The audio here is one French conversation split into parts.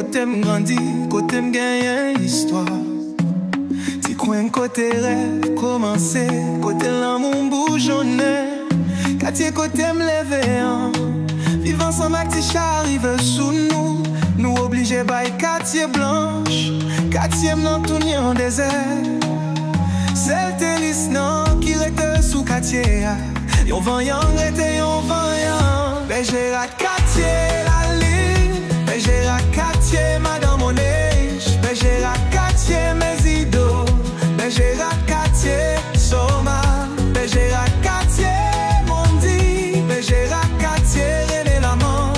côté m'grandi, côté m'gagne histoire. Ti coin côté rêve, commencer, côté l'amour bourgeonner. Quartier côté m'lever, vivre ensemble avec ti chat arrive sous nous. Nous obligés by quartier blanche, quartier m'nan tourner en désert. C'est le tennis non qui reste sous quartier. Yon voyant rete yon voyant. Bergerac quartier la ligne, Bergerac quartier Madame Monèche, Bergerac quartier Mézido, Bergerac quartier Soma, Bergerac quartier Mondi, Bergerac quartier René Lamont,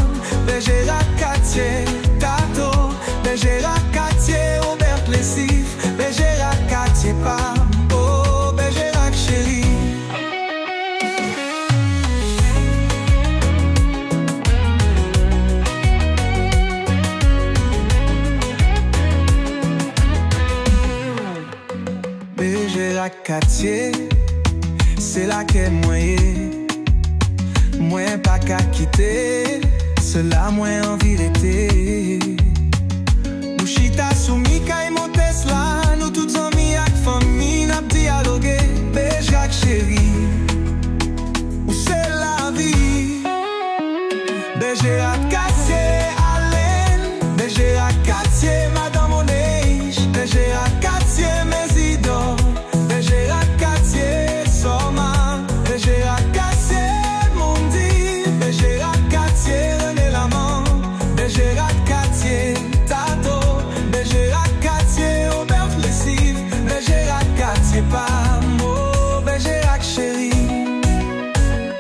Bergerac quartier Tato, Bergerac quartier Robert Plessif, Bergerac quartier Pam, oh Bergerac chéri. Bergerac quartier, c'est là qu'est moi pas qu'à quitter, cela moi en vérité. Nous chita sous Mika et mon Tesla, nous tous amis avec famille, n'a dialogué. Bergerac chéri, où c'est la vie. Bergerac quartier Alain, Bergerac quartier Madame Monèche, Bergerac quartier Mézido, Bergerac quartier Soma, Bergerac quartier Mondi, Bergerac quartier René Lamont, Bergerac quartier Tato, Bergerac quartier Robert Plessif, Bergerac quartier Pam, oh Bergerac chéri.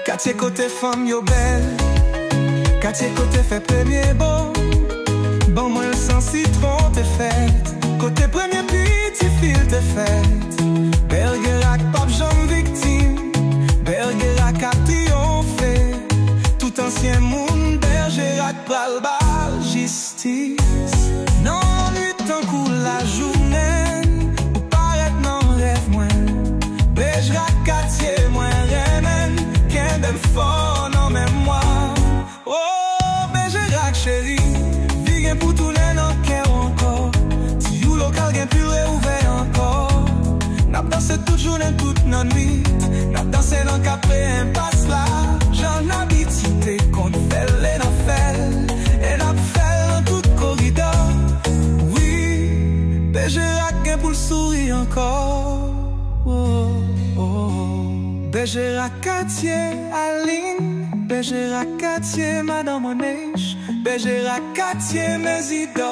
Quartier côté femme yo belle, quartier côté fait premier bon. Bon moi sans citron t'es faite, côté premier petit fil t'es faite. Bergerac pape jambe victime, Bergerac a triomphé. Tout ancien monde, Bergerac pral bal justice. Non nuit tant coup la journée, ou paraît non rêve moins. Bergerac quartier moins remen, qu'un dem fort non même moi. Oh Bergerac chéri, vigen pour tous les non cœur encore. Si you local gen plus réouvert encore. N'a dansé toute journée, toute nos nuit. N'a dansé dans capé impasse là. J'en habite cité qu'on fait les n'affaires. Et n'a fait dans tout corridor. Oui, Bergerac gen pour le sourire encore. Oh, oh. Bergerac quartier Aline, Bergerac quartier Madame Monèche, Bergerac quartier Mézido.